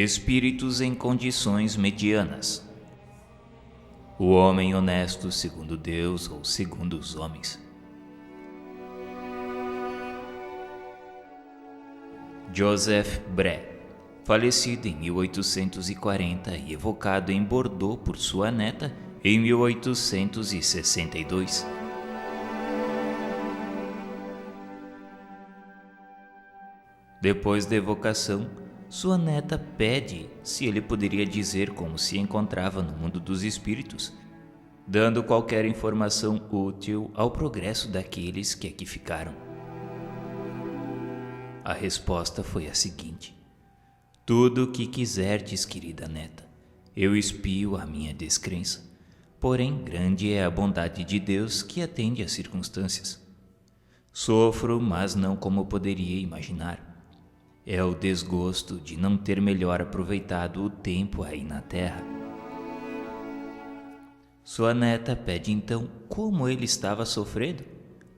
Espíritos em condições medianas. O homem honesto segundo Deus ou segundo os homens. Joseph Bré, falecido em 1840 e evocado em Bordeaux por sua neta em 1862. Depois da evocação, sua neta pede se ele poderia dizer como se encontrava no mundo dos espíritos, dando qualquer informação útil ao progresso daqueles que aqui ficaram. A resposta foi a seguinte: tudo o que quiserdes, querida neta, eu espio a minha descrença, porém grande é a bondade de Deus que atende às circunstâncias. Sofro, mas não como poderia imaginar. É o desgosto de não ter melhor aproveitado o tempo aí na terra. Sua neta pede então como ele estava sofrendo,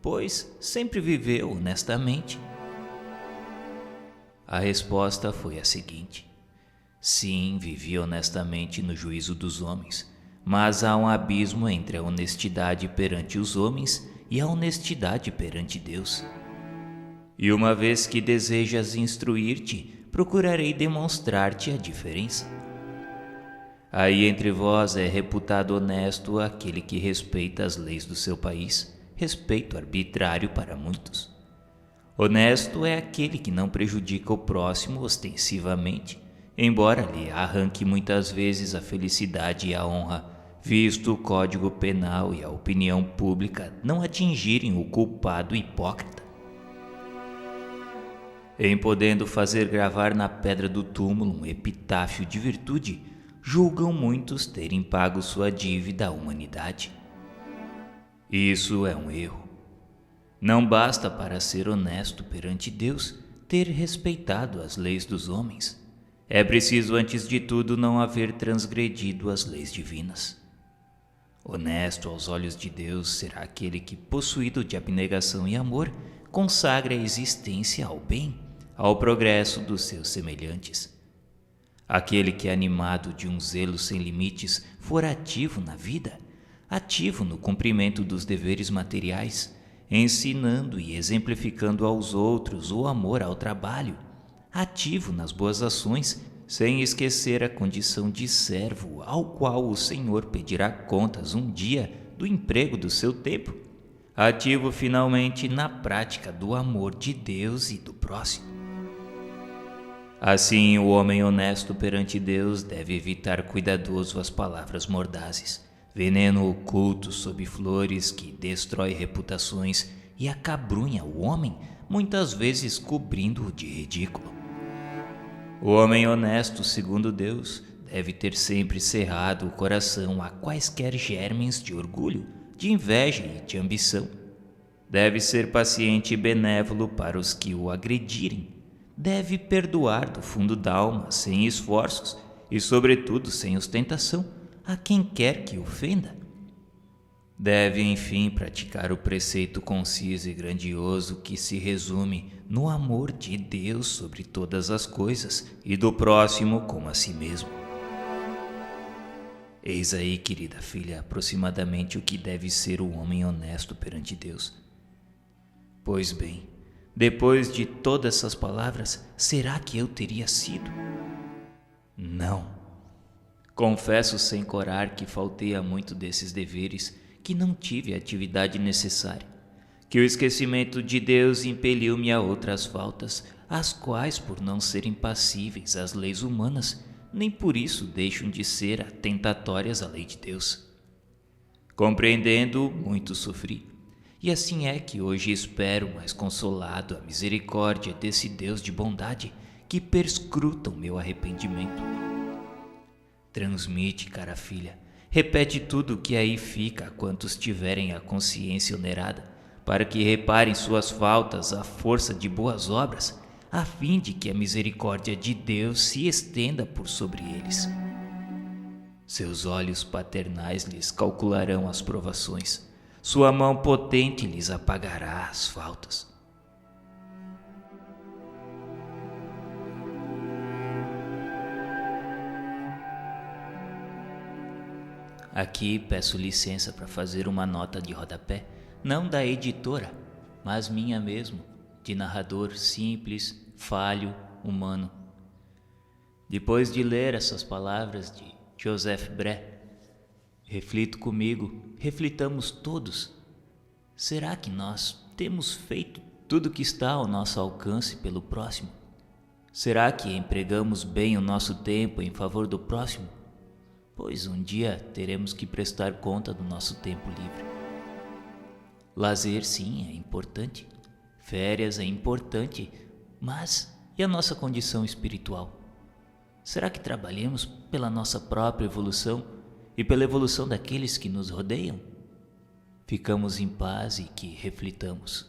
pois sempre viveu honestamente. A resposta foi a seguinte: sim, vivi honestamente no juízo dos homens, mas há um abismo entre a honestidade perante os homens e a honestidade perante Deus. E uma vez que desejas instruir-te, procurarei demonstrar-te a diferença. Aí entre vós é reputado honesto aquele que respeita as leis do seu país, respeito arbitrário para muitos. Honesto é aquele que não prejudica o próximo ostensivamente, embora lhe arranque muitas vezes a felicidade e a honra, visto o Código Penal e a opinião pública não atingirem o culpado hipócrita. Em podendo fazer gravar na pedra do túmulo um epitáfio de virtude, julgam muitos terem pago sua dívida à humanidade. Isso é um erro. Não basta para ser honesto perante Deus ter respeitado as leis dos homens. É preciso, antes de tudo, não haver transgredido as leis divinas. Honesto aos olhos de Deus será aquele que, possuído de abnegação e amor, consagra a existência ao bem, ao progresso dos seus semelhantes. Aquele que, animado de um zelo sem limites, for ativo na vida, ativo no cumprimento dos deveres materiais, ensinando e exemplificando aos outros o amor ao trabalho, ativo nas boas ações, sem esquecer a condição de servo ao qual o Senhor pedirá contas um dia do emprego do seu tempo, ativo finalmente na prática do amor de Deus e do próximo. Assim, o homem honesto perante Deus deve evitar cuidadoso as palavras mordazes, veneno oculto sob flores que destrói reputações e acabrunha o homem, muitas vezes cobrindo-o de ridículo. O homem honesto, segundo Deus, deve ter sempre cerrado o coração a quaisquer germens de orgulho, de inveja e de ambição. Deve ser paciente e benévolo para os que o agredirem. Deve perdoar do fundo da alma, sem esforços e, sobretudo, sem ostentação, a quem quer que ofenda. Deve, enfim, praticar o preceito conciso e grandioso que se resume no amor de Deus sobre todas as coisas e do próximo como a si mesmo. Eis aí, querida filha, aproximadamente o que deve ser o homem honesto perante Deus. Pois bem, depois de todas essas palavras, será que eu teria sido? Não. Confesso sem corar que faltei a muito desses deveres, que não tive a atividade necessária, que o esquecimento de Deus impeliu-me a outras faltas, as quais, por não serem passíveis às leis humanas, nem por isso deixam de ser atentatórias à lei de Deus. Compreendendo, muito sofri. E assim é que hoje espero, mais consolado, a misericórdia desse Deus de bondade que perscruta o meu arrependimento. Transmite, cara filha, repete tudo o que aí fica a quantos tiverem a consciência onerada, para que reparem suas faltas à força de boas obras, a fim de que a misericórdia de Deus se estenda por sobre eles. Seus olhos paternais lhes calcularão as provações, sua mão potente lhes apagará as faltas. aqui peço licença para fazer uma nota de rodapé, não da editora, mas minha mesmo, de narrador simples, falho, humano. Depois de ler essas palavras de Joseph Bré, reflito comigo, reflitamos todos. Será que nós temos feito tudo o que está ao nosso alcance pelo próximo? Será que empregamos bem o nosso tempo em favor do próximo? Pois um dia teremos que prestar conta do nosso tempo livre. Lazer, sim, é importante. Férias é importante, mas e a nossa condição espiritual? Será que trabalhamos pela nossa própria evolução e pela evolução daqueles que nos rodeiam? Ficamos em paz e que reflitamos.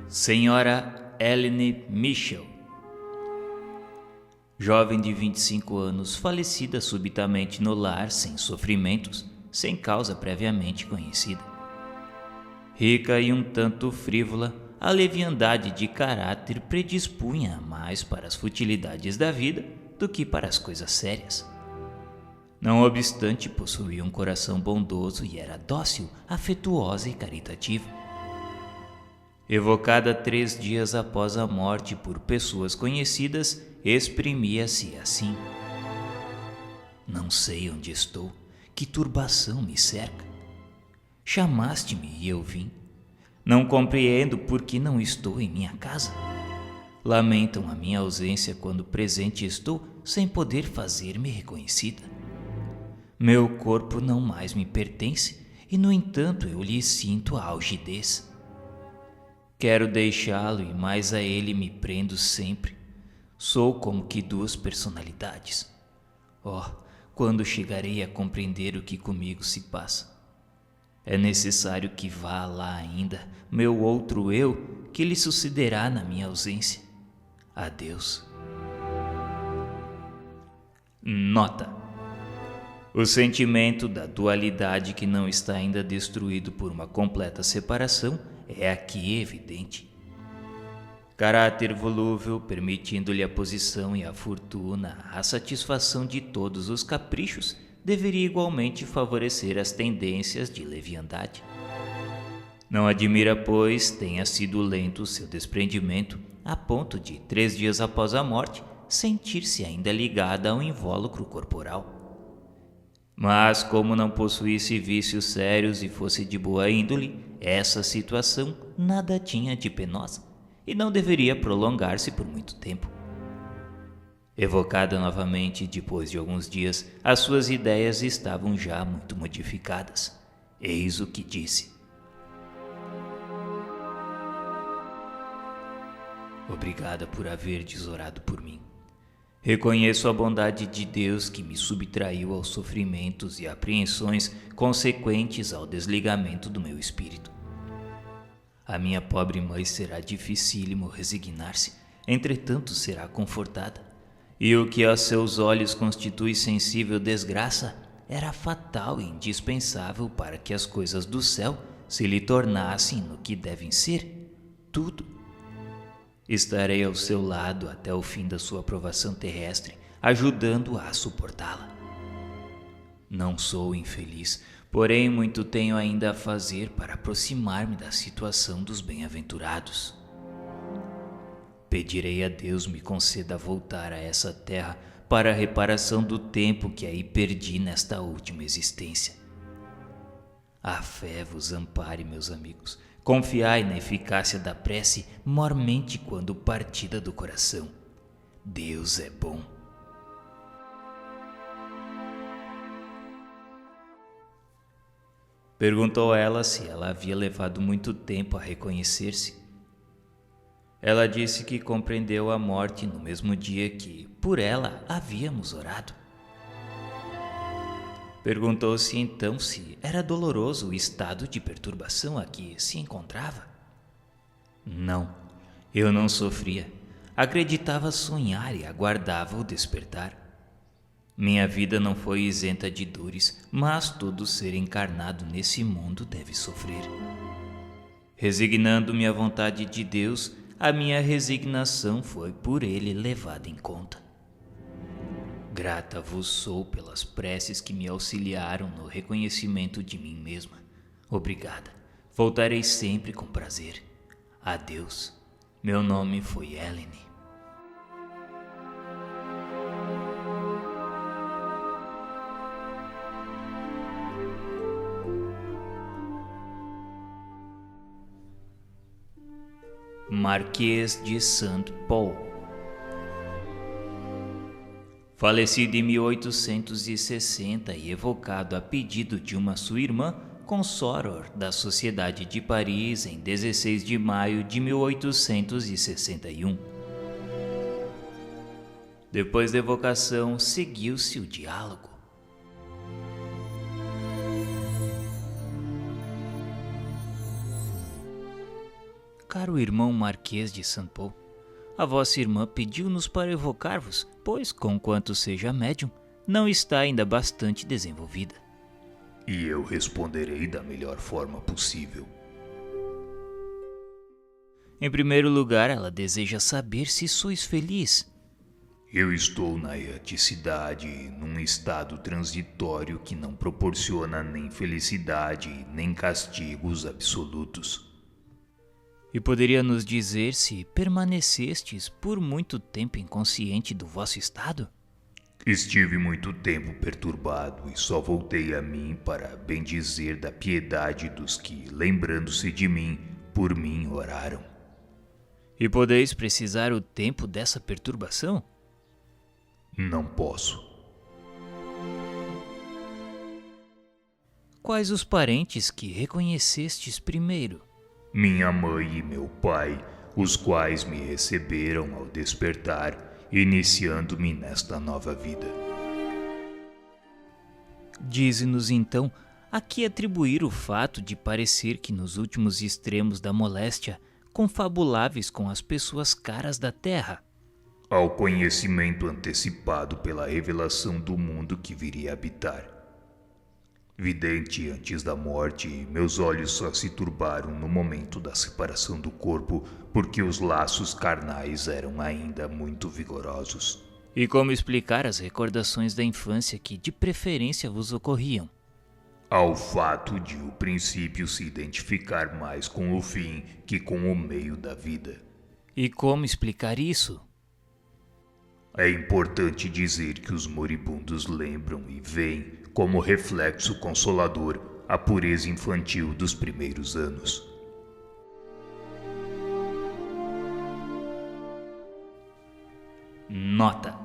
Senhora Ellen Mitchell, jovem de 25 anos, falecida subitamente no lar sem sofrimentos, sem causa previamente conhecida. Rica e um tanto frívola, a leviandade de caráter predispunha mais para as futilidades da vida do que para as coisas sérias. Não obstante, possuía um coração bondoso e era dócil, afetuosa e caritativa. Evocada 3 dias após a morte por pessoas conhecidas, exprimia-se assim: não sei onde estou, que turbação me cerca. Chamaste-me e eu vim. Não compreendo por que não estou em minha casa. Lamentam a minha ausência quando presente estou, sem poder fazer-me reconhecida. Meu corpo não mais me pertence e, no entanto, eu lhe sinto a algidez. Quero deixá-lo e mais a ele me prendo sempre. Sou como que 2 personalidades. Oh, quando chegarei a compreender o que comigo se passa? É necessário que vá lá ainda, meu outro eu, que lhe sucederá na minha ausência. Adeus. Nota: o sentimento da dualidade que não está ainda destruído por uma completa separação é aqui evidente. Caráter volúvel, permitindo-lhe a posição e a fortuna, a satisfação de todos os caprichos, deveria igualmente favorecer as tendências de leviandade. Não admira, pois, tenha sido lento o seu desprendimento, a ponto de, 3 dias após a morte, sentir-se ainda ligada a um invólucro corporal. Mas, como não possuísse vícios sérios e fosse de boa índole, essa situação nada tinha de penosa e não deveria prolongar-se por muito tempo. Evocada novamente depois de alguns dias, as suas ideias estavam já muito modificadas. Eis o que disse: obrigada por haverdes orado por mim. Reconheço a bondade de Deus que me subtraiu aos sofrimentos e apreensões consequentes ao desligamento do meu espírito. A minha pobre mãe será dificílimo resignar-se, entretanto será confortada, e o que aos seus olhos constitui sensível desgraça era fatal e indispensável para que as coisas do céu se lhe tornassem no que devem ser, tudo. Estarei ao seu lado até o fim da sua provação terrestre, ajudando-a a suportá-la. Não sou infeliz, porém muito tenho ainda a fazer para aproximar-me da situação dos bem-aventurados. Pedirei a Deus me conceda voltar a essa terra para a reparação do tempo que aí perdi nesta última existência. A fé vos ampare, meus amigos. Confiai na eficácia da prece mormente quando partida do coração. Deus é bom. Perguntou ela se ela havia levado muito tempo a reconhecer-se. Ela disse que compreendeu a morte no mesmo dia que, por ela, havíamos orado. Perguntou-se então se era doloroso o estado de perturbação a que se encontrava. Não, eu não sofria. Acreditava sonhar e aguardava o despertar. Minha vida não foi isenta de dores, mas todo ser encarnado nesse mundo deve sofrer. Resignando-me à vontade de Deus, a minha resignação foi por ele levada em conta. Grata vos sou pelas preces que me auxiliaram no reconhecimento de mim mesma. Obrigada. Voltarei sempre com prazer. Adeus. Meu nome foi Helene. Marquês de St. Paul. Falecido em 1860 e evocado a pedido de uma sua irmã, consoror da Sociedade de Paris em 16 de maio de 1861. Depois da evocação, seguiu-se o diálogo. Caro irmão Marquês de St. Paul, a vossa irmã pediu-nos para evocar-vos, pois, conquanto seja médium, não está ainda bastante desenvolvida. E eu responderei da melhor forma possível. Em primeiro lugar, ela deseja saber se sois feliz. Eu estou na erraticidade, num estado transitório que não proporciona nem felicidade, nem castigos absolutos. E poderia nos dizer se permanecestes por muito tempo inconsciente do vosso estado? Estive muito tempo perturbado e só voltei a mim para bendizer da piedade dos que, lembrando-se de mim, por mim oraram. E podeis precisar o tempo dessa perturbação? Não posso. Quais os parentes que reconhecestes primeiro? Minha mãe e meu pai, os quais me receberam ao despertar, iniciando-me nesta nova vida. Dize-nos então a que atribuir o fato de parecer que nos últimos extremos da moléstia confabuláveis com as pessoas caras da terra. Ao conhecimento antecipado pela revelação do mundo que viria a habitar. Vidente antes da morte, meus olhos só se turbaram no momento da separação do corpo, porque os laços carnais eram ainda muito vigorosos. E como explicar as recordações da infância que de preferência vos ocorriam? Ao fato de o princípio se identificar mais com o fim que com o meio da vida. E como explicar isso? É importante dizer que os moribundos lembram e veem, como reflexo consolador, a pureza infantil dos primeiros anos. Nota: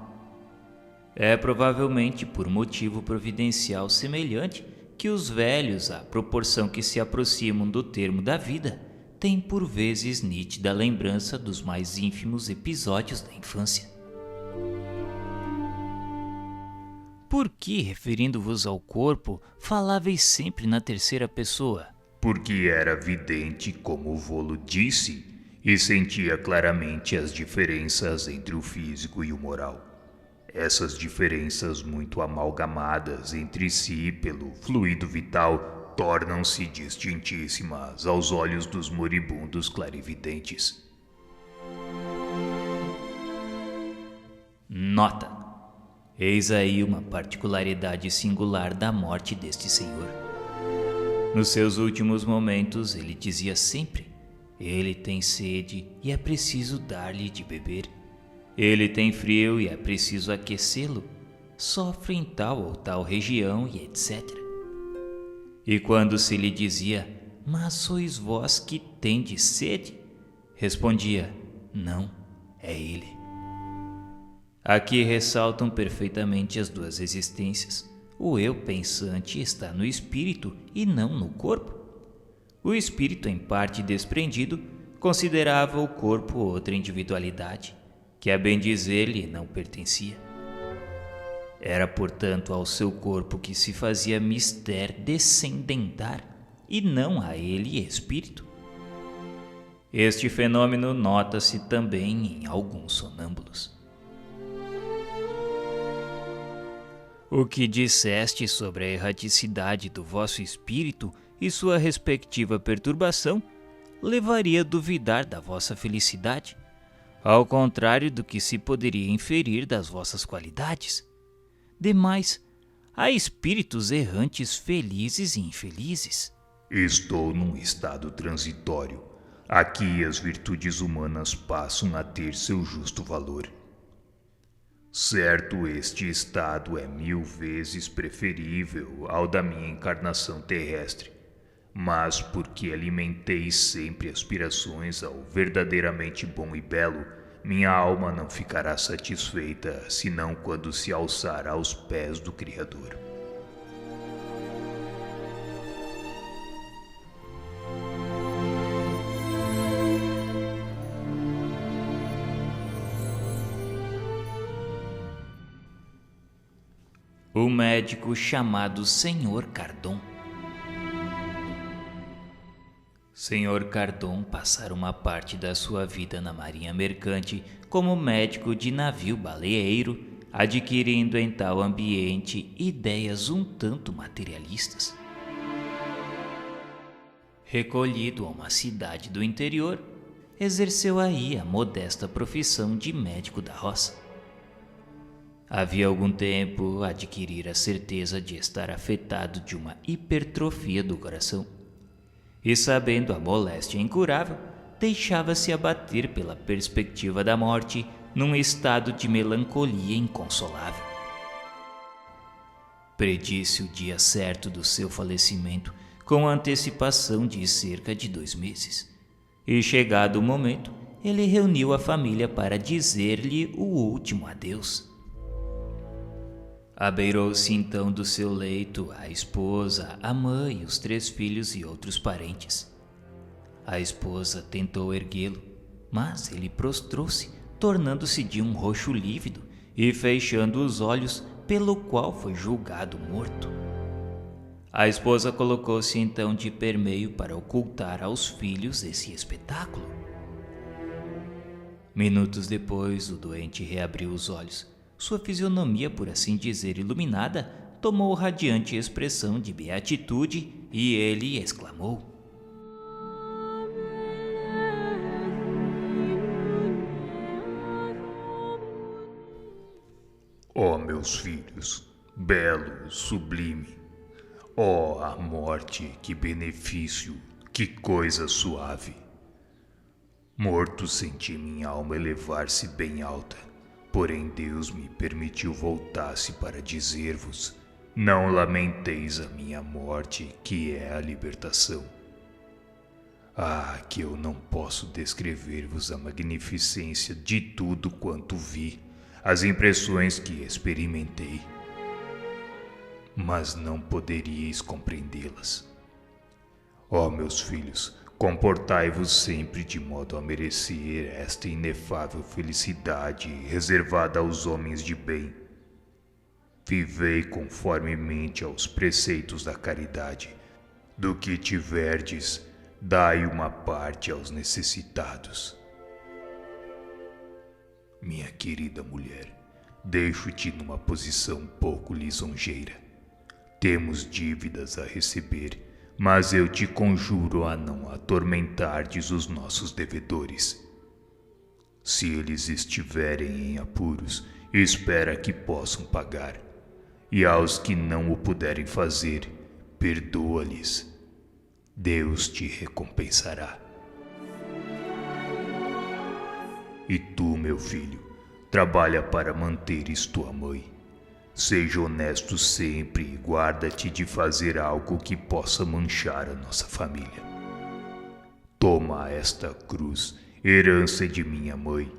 é provavelmente por motivo providencial semelhante que os velhos, à proporção que se aproximam do termo da vida, têm por vezes nítida lembrança dos mais ínfimos episódios da infância. Por que, referindo-vos ao corpo, faláveis sempre na terceira pessoa? Porque era vidente, como vô-lo disse, e sentia claramente as diferenças entre o físico e o moral. Essas diferenças muito amalgamadas entre si pelo fluido vital tornam-se distintíssimas aos olhos dos moribundos clarividentes. Nota: eis aí uma particularidade singular da morte deste senhor. Nos seus últimos momentos, ele dizia sempre: ele tem sede e é preciso dar-lhe de beber. Ele tem frio e é preciso aquecê-lo. Sofre em tal ou tal região e etc. E quando se lhe dizia: mas sois vós que tendes sede? Respondia: não, é ele. Aqui ressaltam perfeitamente as duas existências. O eu pensante está no espírito e não no corpo. O espírito, em parte desprendido, considerava o corpo outra individualidade, que a bem dizer lhe não pertencia. Era, portanto, ao seu corpo que se fazia mister descendentar, e não a ele espírito. Este fenômeno nota-se também em alguns sonâmbulos. O que disseste sobre a erraticidade do vosso espírito e sua respectiva perturbação levaria a duvidar da vossa felicidade, ao contrário do que se poderia inferir das vossas qualidades. Demais, há espíritos errantes felizes e infelizes. Estou num estado transitório. Aqui as virtudes humanas passam a ter seu justo valor. Certo, este estado é 1000 vezes preferível ao da minha encarnação terrestre, mas porque alimentei sempre aspirações ao verdadeiramente bom e belo, minha alma não ficará satisfeita senão quando se alçar aos pés do Criador. O médico chamado Senhor Cardon. Senhor Cardon passara uma parte da sua vida na marinha mercante como médico de navio baleeiro, adquirindo em tal ambiente ideias um tanto materialistas. Recolhido a uma cidade do interior, exerceu aí a modesta profissão de médico da roça. Havia algum tempo adquirira a certeza de estar afetado de uma hipertrofia do coração, e sabendo a moléstia incurável, deixava-se abater pela perspectiva da morte num estado de melancolia inconsolável. Predisse o dia certo do seu falecimento com antecipação de cerca de 2 meses, e chegado o momento, ele reuniu a família para dizer-lhe o último adeus. Abeirou-se então do seu leito a esposa, a mãe, os 3 filhos e outros parentes. A esposa tentou erguê-lo, mas ele prostrou-se, tornando-se de um roxo lívido e fechando os olhos, pelo qual foi julgado morto. A esposa colocou-se então de permeio para ocultar aos filhos esse espetáculo. Minutos depois, o doente reabriu os olhos. Sua fisionomia, por assim dizer, iluminada, tomou radiante expressão de beatitude e ele exclamou: Ó meus filhos, belo, sublime, ó a morte, que benefício, que coisa suave. Morto senti minha alma elevar-se bem alta. Porém Deus me permitiu voltar-se para dizer-vos: não lamenteis a minha morte, que é a libertação. Ah, que eu não posso descrever-vos a magnificência de tudo quanto vi, as impressões que experimentei. Mas não poderíeis compreendê-las. Ó meus filhos, comportai-vos sempre de modo a merecer esta inefável felicidade reservada aos homens de bem. Vivei conformemente aos preceitos da caridade. Do que tiverdes, dai uma parte aos necessitados. Minha querida mulher, deixo-te numa posição pouco lisonjeira. Temos dívidas a receber, mas eu te conjuro a não atormentardes os nossos devedores. Se eles estiverem em apuros, espera que possam pagar, e aos que não o puderem fazer, perdoa-lhes. Deus te recompensará. E tu, meu filho, trabalha para manteres tua mãe. Seja honesto sempre e guarda-te de fazer algo que possa manchar a nossa família. Toma esta cruz, herança de minha mãe.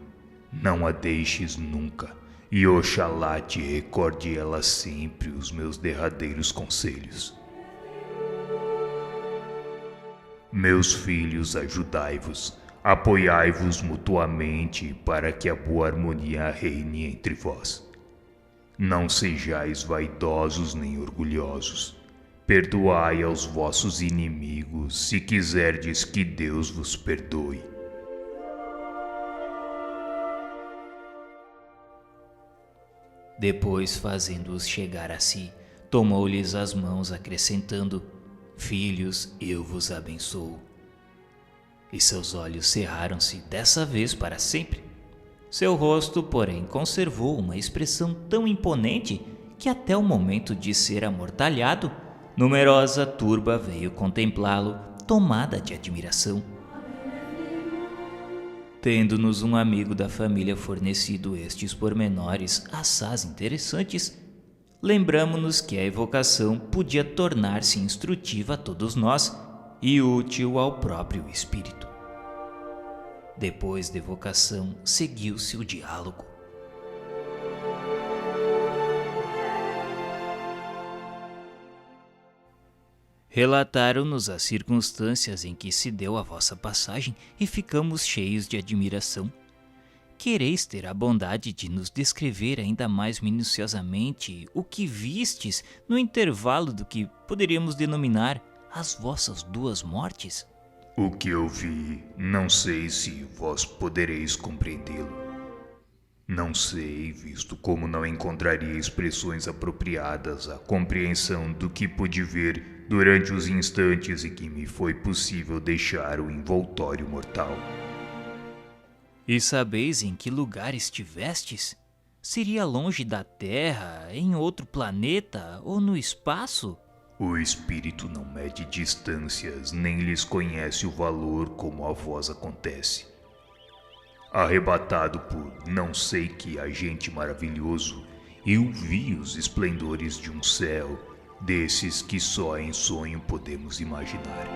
Não a deixes nunca, e Oxalá te recorde ela sempre os meus derradeiros conselhos. Meus filhos, ajudai-vos, apoiai-vos mutuamente para que a boa harmonia reine entre vós. Não sejais vaidosos nem orgulhosos. Perdoai aos vossos inimigos, se quiserdes que Deus vos perdoe. Depois, fazendo-os chegar a si, tomou-lhes as mãos, acrescentando: Filhos, eu vos abençoo. e seus olhos cerraram-se dessa vez para sempre. Seu rosto, porém, conservou uma expressão tão imponente que até o momento de ser amortalhado, numerosa turba veio contemplá-lo, tomada de admiração. Tendo-nos um amigo da família fornecido estes pormenores assaz interessantes, lembramo-nos que a evocação podia tornar-se instrutiva a todos nós e útil ao próprio espírito. Depois da evocação, seguiu-se o diálogo. Relataram-nos as circunstâncias em que se deu a vossa passagem e ficamos cheios de admiração. Quereis ter a bondade de nos descrever ainda mais minuciosamente o que vistes no intervalo do que poderíamos denominar as vossas duas mortes? O que eu vi, não sei se vós podereis compreendê-lo. Não sei, visto como não encontraria expressões apropriadas à compreensão do que pude ver durante os instantes em que me foi possível deixar o envoltório mortal. E sabeis em que lugar estivestes? Seria longe da Terra, em outro planeta ou no espaço? O espírito não mede distâncias, nem lhes conhece o valor como a vós acontece. Arrebatado por não sei que agente maravilhoso, eu vi os esplendores de um céu, desses que só em sonho podemos imaginar.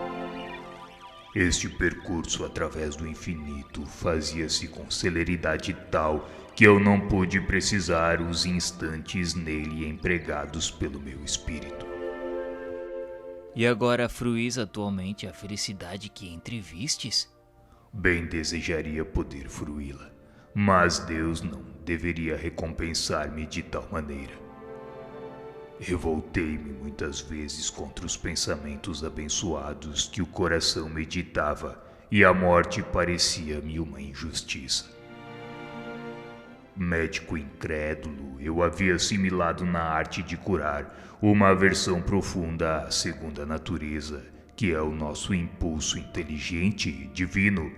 Este percurso através do infinito fazia-se com celeridade tal que eu não pude precisar os instantes nele empregados pelo meu espírito. E agora fruís atualmente a felicidade que entrevistes? Bem desejaria poder fruí-la, mas Deus não deveria recompensar-me de tal maneira. Revoltei-me muitas vezes contra os pensamentos abençoados que o coração meditava e a morte parecia-me uma injustiça. Médico incrédulo, eu havia assimilado na arte de curar uma aversão profunda à segunda natureza, que é o nosso impulso inteligente e divino.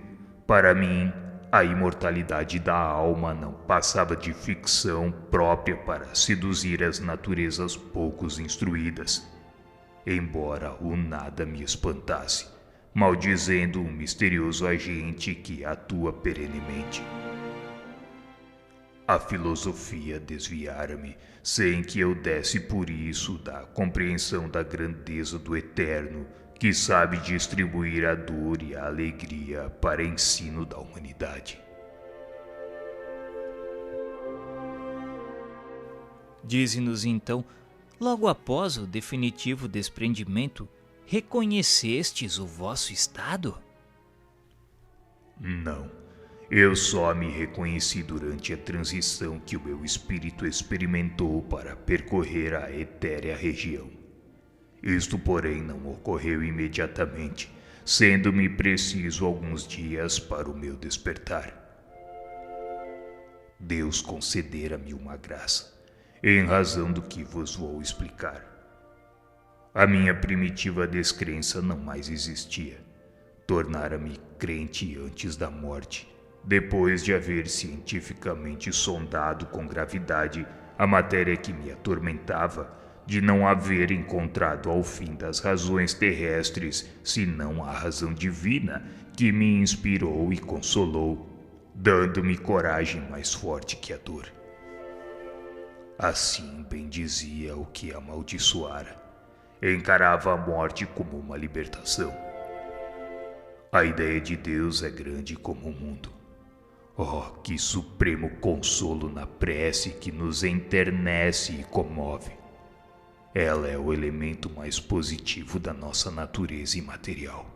Para mim, a imortalidade da alma não passava de ficção própria para seduzir as naturezas poucos instruídas, embora o nada me espantasse, maldizendo um misterioso agente que atua perenemente. A filosofia desviara-me, sem que eu desse por isso da compreensão da grandeza do Eterno, que sabe distribuir a dor e a alegria para ensino da humanidade. Dize-nos então, logo após o definitivo desprendimento, reconhecestes o vosso estado? Não. Eu só me reconheci durante a transição que o meu espírito experimentou para percorrer a etérea região. Isto, porém, não ocorreu imediatamente, sendo-me preciso alguns dias para o meu despertar. Deus concedera-me uma graça, em razão do que vos vou explicar. A minha primitiva descrença não mais existia. Tornara-me crente antes da morte, depois de haver cientificamente sondado com gravidade a matéria que me atormentava, de não haver encontrado ao fim das razões terrestres, senão a razão divina que me inspirou e consolou, dando-me coragem mais forte que a dor. Assim bendizia o que amaldiçoara, encarava a morte como uma libertação. A ideia de Deus é grande como o mundo. Oh, que supremo consolo na prece que nos enternece e comove. Ela é o elemento mais positivo da nossa natureza imaterial.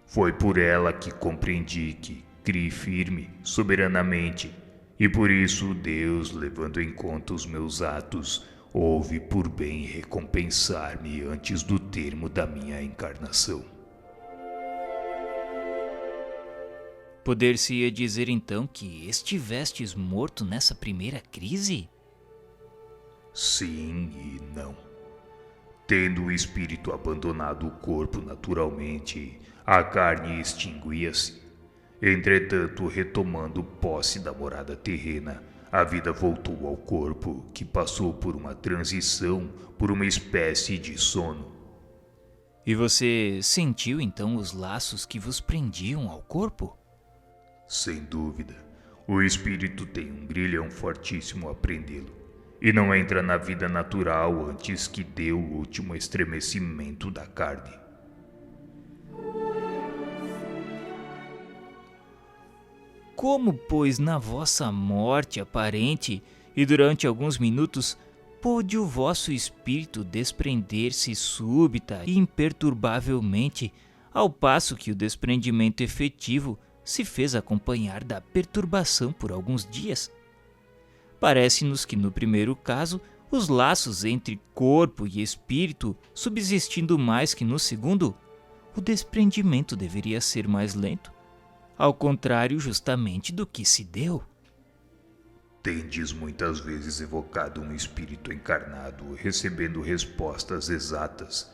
Foi por ela que compreendi que criei firme, soberanamente, e por isso Deus, levando em conta os meus atos, houve por bem recompensar-me antes do termo da minha encarnação. Poder-se-ia dizer então que estivestes morto nessa primeira crise? Sim e não. Tendo o espírito abandonado o corpo naturalmente, A carne extinguia-se. Entretanto, retomando posse da morada terrena, a vida voltou ao corpo, que passou por uma transição, por uma espécie de sono. E você sentiu então os laços que vos prendiam ao corpo? Sem dúvida, o espírito tem um grilhão fortíssimo a prendê-lo, e não entra na vida natural antes que dê o último estremecimento da carne. Como, pois, na vossa morte aparente e durante alguns minutos, pôde o vosso espírito desprender-se súbita e imperturbavelmente, ao passo que o desprendimento efetivo se fez acompanhar da perturbação por alguns dias? Parece-nos que no primeiro caso, os laços entre corpo e espírito subsistindo mais que no segundo, o desprendimento deveria ser mais lento, ao contrário justamente do que se deu. Tendes muitas vezes evocado um espírito encarnado, recebendo respostas exatas.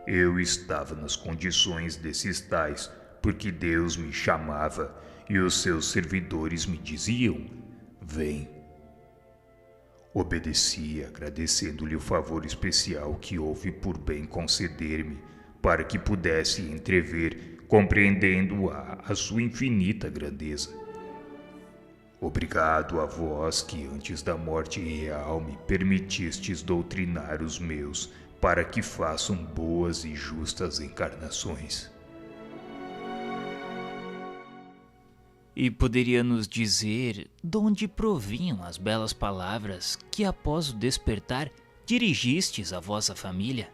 Eu estava nas condições desses tais, porque Deus me chamava e os seus servidores me diziam: vem. Obedeci, agradecendo-lhe o favor especial que houve por bem conceder-me, para que pudesse entrever, compreendendo a sua infinita grandeza. Obrigado a vós que antes da morte real me permitistes doutrinar os meus, para que façam boas e justas encarnações. E poderia nos dizer de onde provinham as belas palavras que após o despertar dirigistes à vossa família?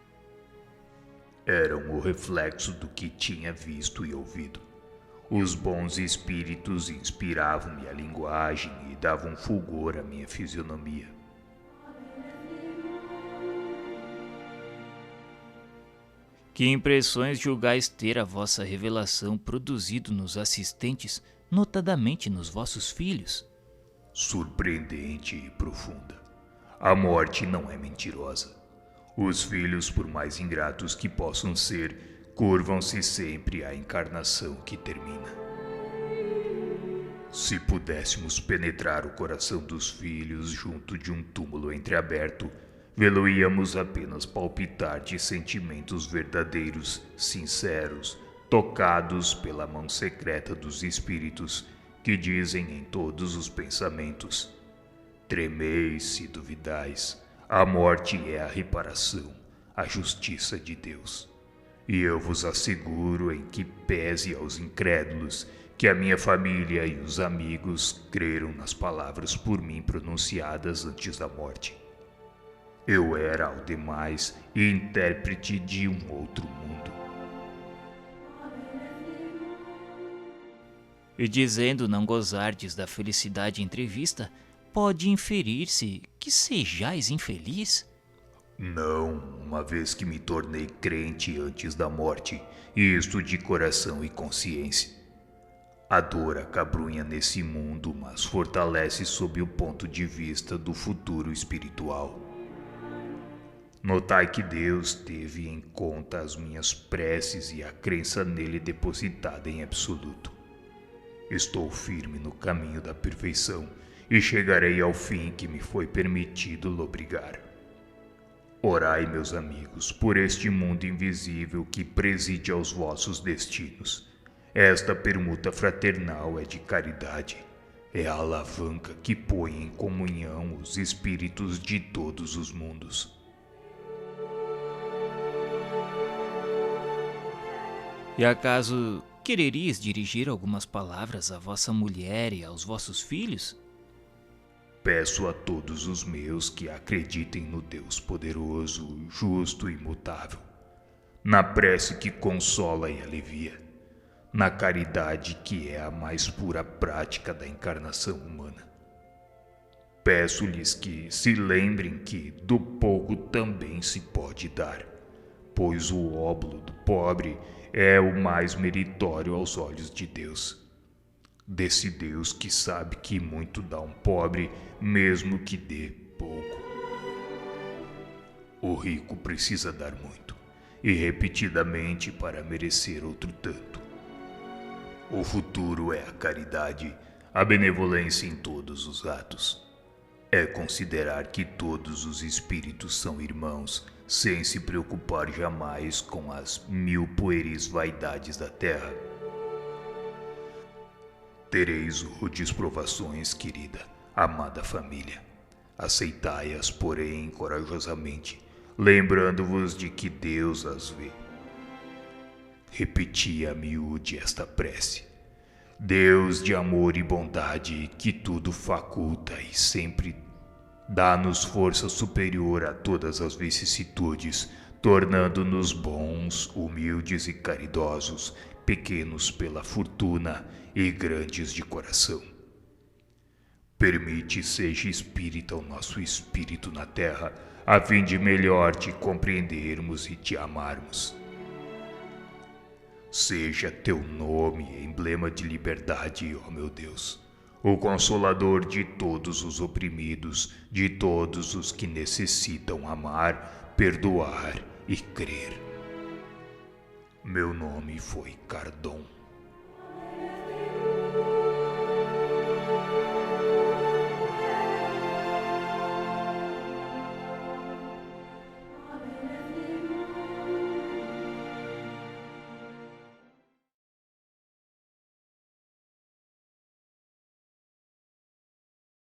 Eram o reflexo do que tinha visto e ouvido. Os bons espíritos inspiravam-me a linguagem e davam fulgor à minha fisionomia. Que impressões julgais ter a vossa revelação produzido nos assistentes, notadamente nos vossos filhos? Surpreendente e profunda. A morte não é mentirosa. Os filhos, por mais ingratos que possam ser, curvam-se sempre à encarnação que termina. Se pudéssemos penetrar o coração dos filhos junto de um túmulo entreaberto, vê-lo-íamos apenas palpitar de sentimentos verdadeiros, sinceros, tocados pela mão secreta dos espíritos que dizem em todos os pensamentos: tremeis se duvidais, a morte é a reparação, a justiça de Deus. E eu vos asseguro, em que pese aos incrédulos, que a minha família e os amigos creram nas palavras por mim pronunciadas antes da morte. Eu era, ao demais, intérprete de um outro mundo. E dizendo não gozardes da felicidade entrevista, pode inferir-se que sejais infeliz? Não, uma vez que me tornei crente antes da morte, isto de coração e consciência. A dor acabrunha nesse mundo, mas fortalece sob o ponto de vista do futuro espiritual. Notai que Deus teve em conta as minhas preces e a crença nele depositada em absoluto. Estou firme no caminho da perfeição e chegarei ao fim que me foi permitido lobrigar. Orai, meus amigos, por este mundo invisível que preside aos vossos destinos. Esta permuta fraternal é de caridade. É a alavanca que põe em comunhão os espíritos de todos os mundos. E acaso quererias dirigir algumas palavras à vossa mulher e aos vossos filhos? Peço a todos os meus que acreditem no Deus poderoso, justo e imutável, na prece que consola e alivia, na caridade que é a mais pura prática da encarnação humana. Peço-lhes que se lembrem que do pouco também se pode dar, pois o óbolo do pobre é o mais meritório aos olhos de Deus. Desse Deus que sabe que muito dá um pobre, mesmo que dê pouco. O rico precisa dar muito, e repetidamente para merecer outro tanto. O futuro é a caridade, a benevolência em todos os atos. É considerar que todos os espíritos são irmãos, sem se preocupar jamais com as 1000 pueris vaidades da terra. Tereis rudes provações, querida, amada família. Aceitai-as, porém, corajosamente, lembrando-vos de que Deus as vê. Repeti a miúde esta prece. Deus de amor e bondade, que tudo faculta e sempre dá-nos força superior a todas as vicissitudes, tornando-nos bons, humildes e caridosos, pequenos pela fortuna e grandes de coração. Permite seja espírita o nosso espírito na terra, a fim de melhor te compreendermos e te amarmos. Seja teu nome emblema de liberdade, ó meu Deus, o consolador de todos os oprimidos, de todos os que necessitam amar, perdoar e crer. Meu nome foi Cardon.